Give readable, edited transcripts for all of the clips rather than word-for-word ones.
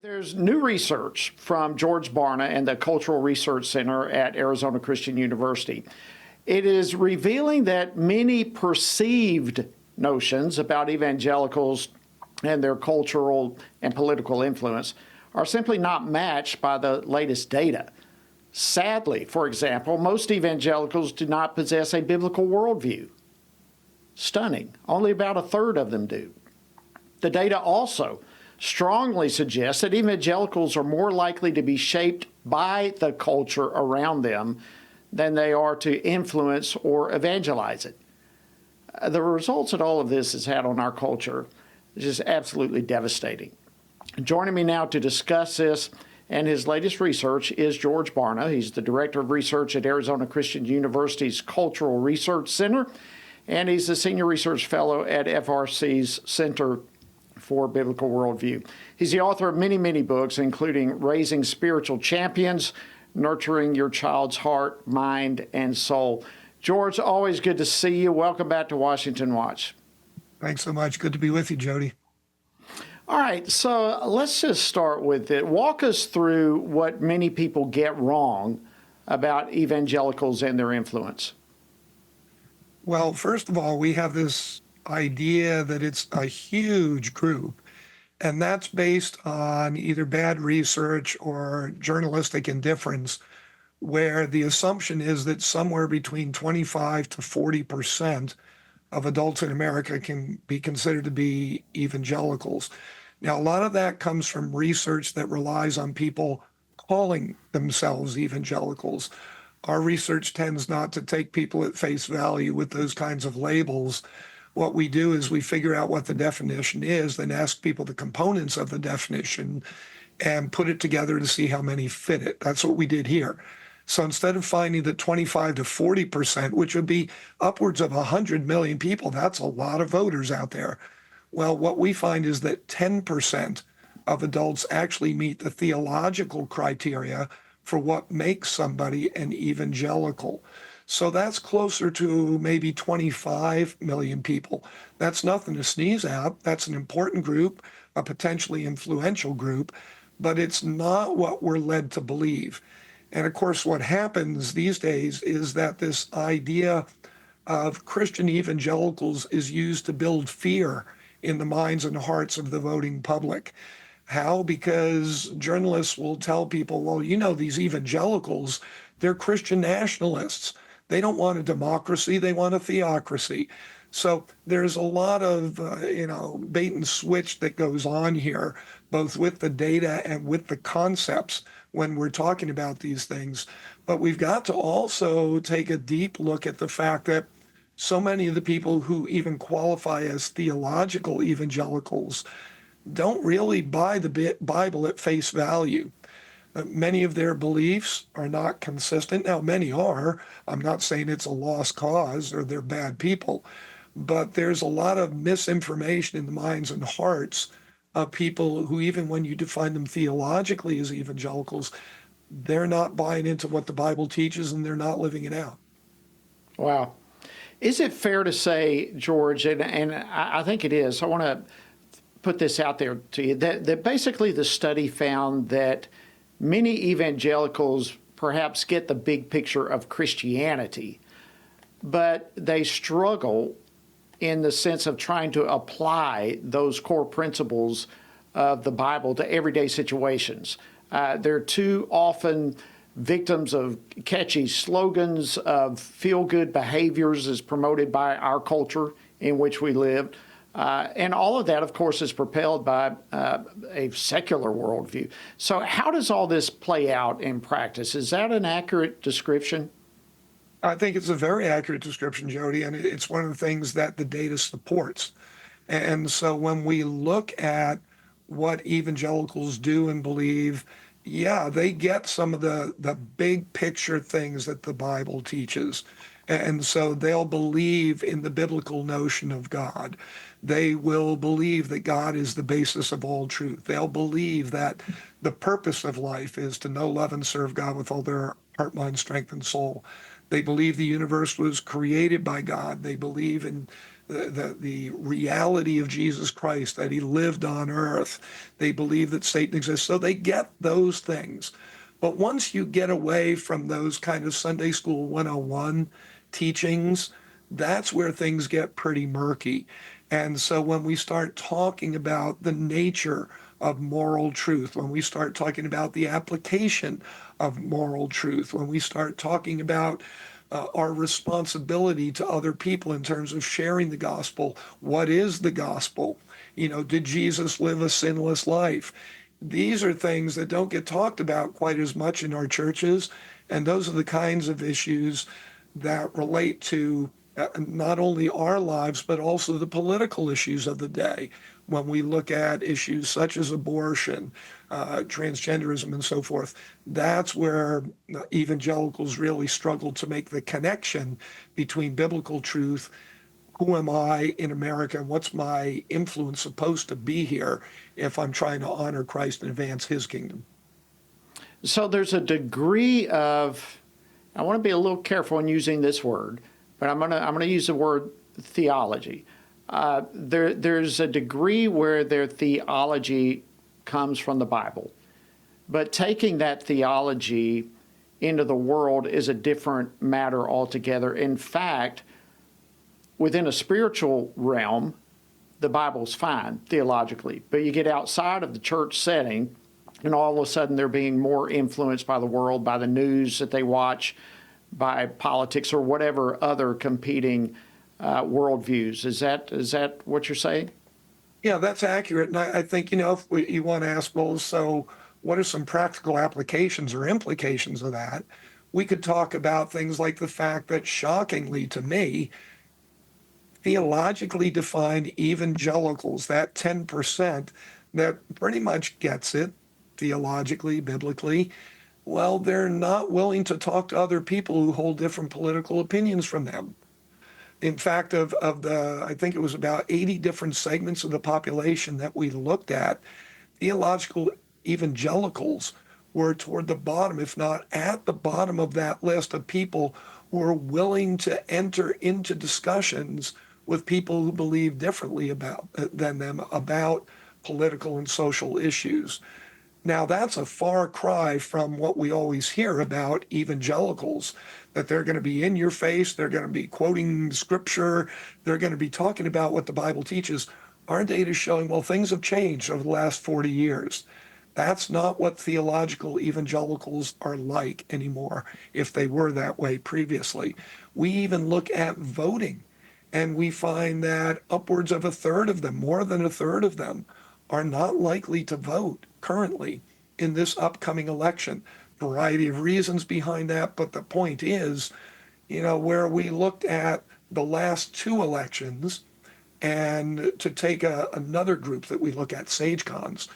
There's new research from George Barna and the Cultural Research Center at Arizona Christian University. It is revealing that many perceived notions about evangelicals and their cultural and political influence are simply not matched by the latest data. Sadly, for example, most evangelicals do not possess a biblical worldview. Stunning. Only about a third of them do. The data also strongly suggests that evangelicals are more likely to be shaped by the culture around them than they are to influence or evangelize it. The results that all of this has had on our culture is just absolutely devastating. Joining me now to discuss this and his latest research is George Barna. He's the Director of Research at Arizona Christian University's Cultural Research Center, and he's a Senior Research Fellow at FRC's Center for Biblical Worldview. He's the author of many books, including Raising Spiritual Champions, Nurturing Your Child's Heart, Mind, and Soul. George, always good to see you. Welcome back to Washington Watch. Thanks so much. Good to be with you, Jody. All right, so let's just start with it. Walk us through what many people get wrong about evangelicals and their influence. Well, first of all, we have this idea that it's a huge group, and that's based on either bad research or journalistic indifference, where the assumption is that somewhere between 25 to 40% of adults in America can be considered to be evangelicals. Now, a lot of that comes from research that relies on people calling themselves evangelicals. Our research tends not to take people at face value with those kinds of labels. What we do is we figure out what the definition is, then ask people the components of the definition and put it together to see how many fit it. That's what we did here. So instead of finding that 25 to 40%, which would be upwards of 100 million people, that's a lot of voters out there. Well, what we find is that 10% of adults actually meet the theological criteria for what makes somebody an evangelical. So that's closer to maybe 25 million people. That's nothing to sneeze at. That's an important group, a potentially influential group, but it's not what we're led to believe. And of course, what happens these days is that this idea of Christian evangelicals is used to build fear in the minds and hearts of the voting public. How? Because journalists will tell people, well, you know, these evangelicals, they're Christian nationalists. They don't want a democracy, they want a theocracy. So there's a lot of, bait and switch that goes on here, both with the data and with the concepts when we're talking about these things. But we've got to also take a deep look at the fact that so many of the people who even qualify as theological evangelicals don't really buy the Bible at face value. Many of their beliefs are not consistent. Now, many are. I'm not saying it's a lost cause or they're bad people, but there's a lot of misinformation in the minds and hearts of people who, even when you define them theologically as evangelicals, they're not buying into what the Bible teaches and they're not living it out. Wow. Is it fair to say, George, and I think it is, I want to put this out there to you, that basically the study found that many evangelicals perhaps get the big picture of Christianity, but they struggle in the sense of trying to apply those core principles of the Bible to everyday situations. They're too often victims of catchy slogans, of feel-good behaviors as promoted by our culture in which we live. And all of that, of course, is propelled by a secular worldview. So how does all this play out in practice? Is that an accurate description? I think it's a very accurate description, Jody, and it's one of the things that the data supports. And so when we look at what evangelicals do and believe, yeah, they get some of the big picture things that the Bible teaches. And so they'll believe in the biblical notion of God. They will believe that God is the basis of all truth. They'll believe that the purpose of life is to know, love, and serve God with all their heart, mind, strength, and soul. They believe the universe was created by God. They believe in the reality of Jesus Christ, that he lived on earth. They believe that Satan exists. So they get those things. But once you get away from those kind of Sunday School 101 teachings, that's where things get pretty murky. And so when we start talking about the nature of moral truth, when we start talking about the application of moral truth, when we start talking about our responsibility to other people in terms of sharing the gospel, what is the gospel? Did Jesus live a sinless life? These are things that don't get talked about quite as much in our churches. And those are the kinds of issues that relate to not only our lives, but also the political issues of the day. When we look at issues such as abortion, transgenderism, and so forth, that's where evangelicals really struggle to make the connection between biblical truth. Who am I in America, and what's my influence supposed to be here if I'm trying to honor Christ and advance his kingdom? So there's a degree of, I want to be a little careful in using this word, but I'm gonna use the word theology. There's a degree where their theology comes from the Bible, but taking that theology into the world is a different matter altogether. In fact, within a spiritual realm, the Bible's fine theologically, but you get outside of the church setting, and all of a sudden they're being more influenced by the world, by the news that they watch, by politics, or whatever other competing worldviews. Is that what you're saying? Yeah, that's accurate. And I think, if you want to ask, well, so what are some practical applications or implications of that? We could talk about things like the fact that, shockingly to me, theologically defined evangelicals, that 10% that pretty much gets it theologically, biblically, well, they're not willing to talk to other people who hold different political opinions from them. In fact, I think it was about 80 different segments of the population that we looked at, theological evangelicals were toward the bottom, if not at the bottom of that list of people who are willing to enter into discussions with people who believe differently than them about political and social issues. Now, that's a far cry from what we always hear about evangelicals, that they're going to be in your face, they're going to be quoting scripture, they're going to be talking about what the Bible teaches. Our data is showing, well, things have changed over the last 40 years. That's not what theological evangelicals are like anymore, if they were that way previously. We even look at voting, and we find that upwards of a third of them, more than a third of them, are not likely to vote currently in this upcoming election. Variety of reasons behind that, but the point is, where we looked at the last two elections, and to take another group that we look at, Sagecons,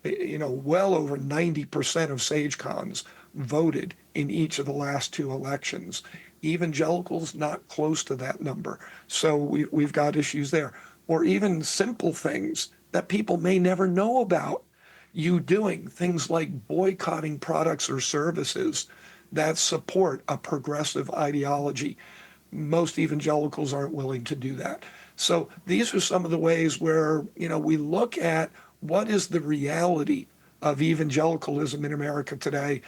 well over 90% of Sagecons voted in each of the last two elections. Evangelicals, not close to that number. So we've got issues there. Or even simple things that people may never know about. You doing things like boycotting products or services that support a progressive ideology. Most evangelicals aren't willing to do that. So these are some of the ways where, we look at what is the reality of evangelicalism in America today,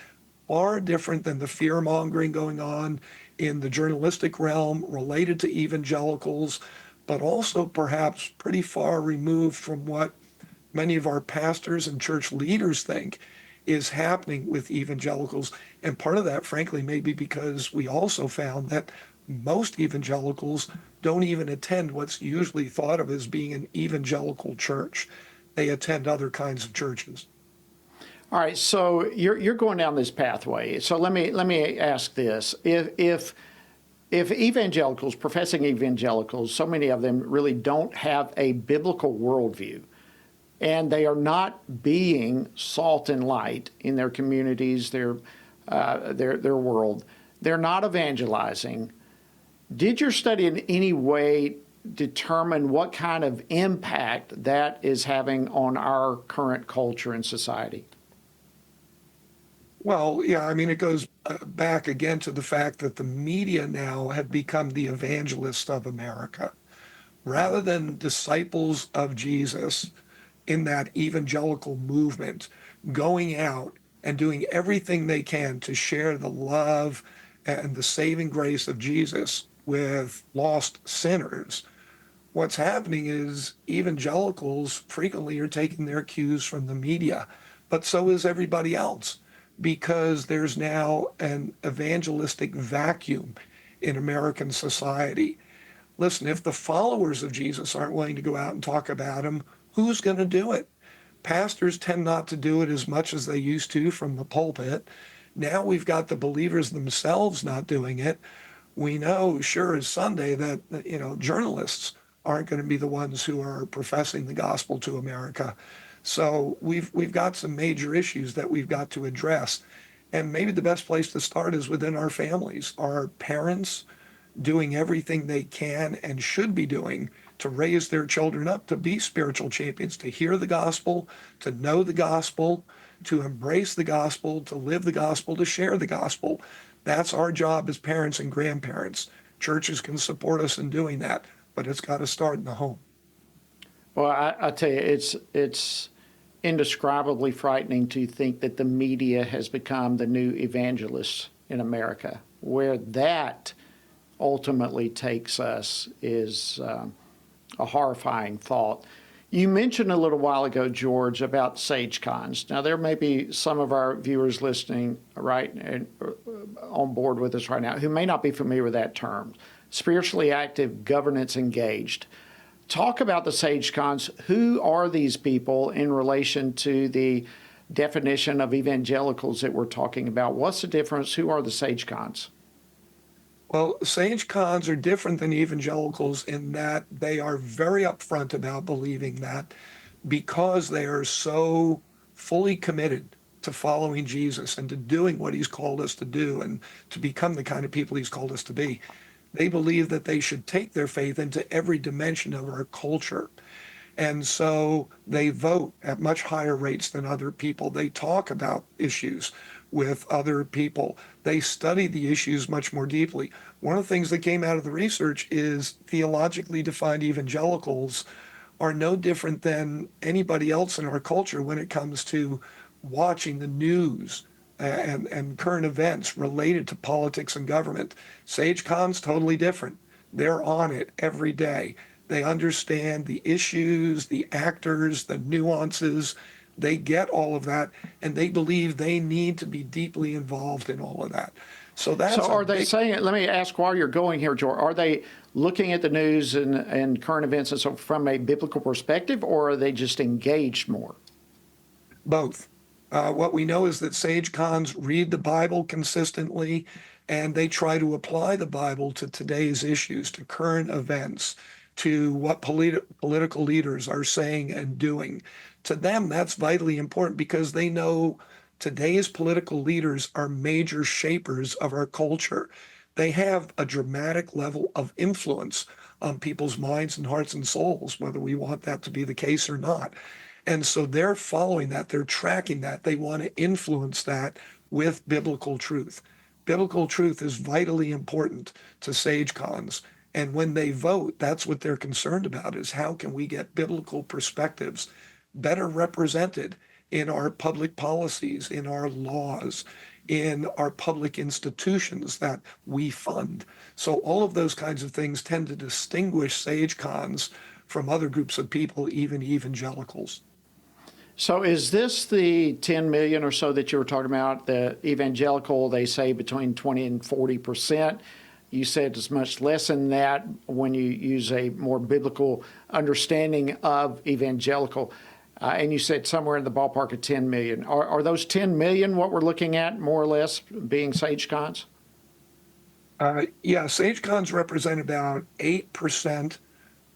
far different than the fear mongering going on in the journalistic realm related to evangelicals, but also perhaps pretty far removed from what many of our pastors and church leaders think is happening with evangelicals. And part of that, frankly, may be because we also found that most evangelicals don't even attend what's usually thought of as being an evangelical church. They attend other kinds of churches. All right, so you're going down this pathway. So let me ask this: if evangelicals, professing evangelicals, so many of them really don't have a biblical worldview, and they are not being salt and light in their communities, their world, they're not evangelizing. Did your study in any way determine what kind of impact that is having on our current culture and society? Well, yeah, it goes back again to the fact that the media now have become the evangelists of America. rather than disciples of Jesus in that evangelical movement going out and doing everything they can to share the love and the saving grace of Jesus with lost sinners, what's happening is evangelicals frequently are taking their cues from the media, but so is everybody else, because there's now an evangelistic vacuum in American society. Listen, if the followers of Jesus aren't willing to go out and talk about him, who's going to do it? Pastors tend not to do it as much as they used to from the pulpit. Now we've got the believers themselves not doing it. We know, sure as Sunday, that journalists aren't going to be the ones who are professing the gospel to America. So we've got some major issues that we've got to address. And maybe the best place to start is within our families. Our parents doing everything they can and should be doing to raise their children up to be spiritual champions, to hear the gospel, to know the gospel, to embrace the gospel, to live the gospel, to share the gospel. That's our job as parents and grandparents. Churches can support us in doing that, but it's got to start in the home. Well, I tell you, it's indescribably frightening to think that the media has become the new evangelists in America. Where that ultimately takes us is a horrifying thought. You mentioned a little while ago, George, about Sagecons. Now, there may be some of our viewers listening right and on board with us right now who may not be familiar with that term. Spiritually active, governance engaged. Talk about the Sagecons. Who are these people in relation to the definition of evangelicals that we're talking about? What's the difference? Who are the Sagecons? Well, Sagecons are different than evangelicals in that they are very upfront about believing that because they are so fully committed to following Jesus and to doing what he's called us to do and to become the kind of people he's called us to be, they believe that they should take their faith into every dimension of our culture. And so they vote at much higher rates than other people. They talk about issues with other people. They study the issues much more deeply. One of the things that came out of the research is theologically defined evangelicals are no different than anybody else in our culture when it comes to watching the news and current events related to politics and government. Sagecon's totally different. They're on it every day. They understand the issues, the actors, the nuances. They get all of that, and they believe they need to be deeply involved in all of that. So that's So are they saying, let me ask while you're going here, George, are they looking at the news and current events and so from a biblical perspective, or are they just engaged more? both. What we know is that Sagecons read the Bible consistently, and they try to apply the Bible to today's issues, to current events, to what political leaders are saying and doing. To them, that's vitally important because they know today's political leaders are major shapers of our culture. They have a dramatic level of influence on people's minds and hearts and souls, whether we want that to be the case or not. And so they're following that, they're tracking that, they want to influence that with biblical truth. Biblical truth is vitally important to Sagecons. And when they vote, that's what they're concerned about is how can we get biblical perspectives better represented in our public policies, in our laws, in our public institutions that we fund. So all of those kinds of things tend to distinguish Sagecons from other groups of people, even evangelicals. So is this the 10 million or so that you were talking about, the evangelical, they say between 20 and 40%? You said it's much less than that when you use a more biblical understanding of evangelical. And you said somewhere in the ballpark of 10 million. Are those 10 million what we're looking at, more or less, being Sagecons? Yeah, Sagecons represent about 8%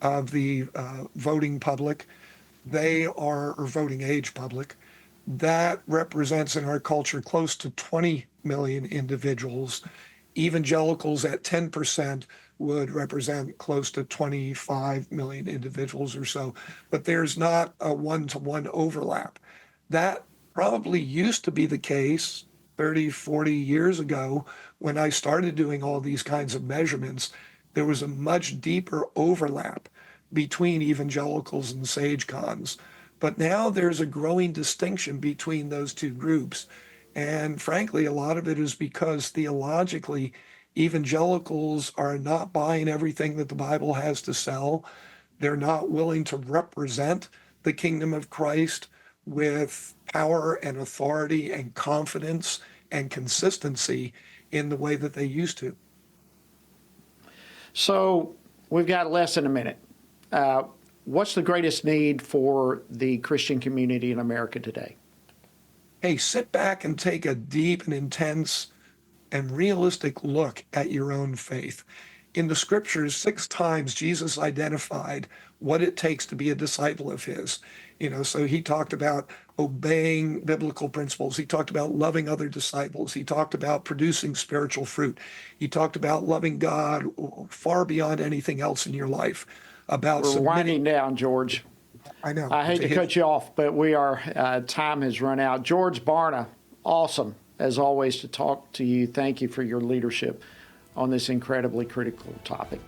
of the voting public. They are, or voting age public. That represents in our culture close to 20 million individuals. Evangelicals at 10% would represent close to 25 million individuals or so, but there's not a one-to-one overlap. That probably used to be the case 30, 40 years ago when I started doing all these kinds of measurements. There was a much deeper overlap between evangelicals and Sagecons. But now there's a growing distinction between those two groups. And frankly, a lot of it is because theologically, evangelicals are not buying everything that the Bible has to sell. They're not willing to represent the kingdom of Christ with power and authority and confidence and consistency in the way that they used to. So we've got less than a minute. What's the greatest need for the Christian community in America today? Hey, sit back and take a deep and intense and realistic look at your own faith. In the scriptures, 6 times Jesus identified what it takes to be a disciple of his. So he talked about obeying biblical principles. He talked about loving other disciples. He talked about producing spiritual fruit. He talked about loving God far beyond anything else in your life. About We're submitting. winding down, George. I know. I hate to cut you off, but time has run out. George Barna, awesome, as always, to talk to you. Thank you for your leadership on this incredibly critical topic.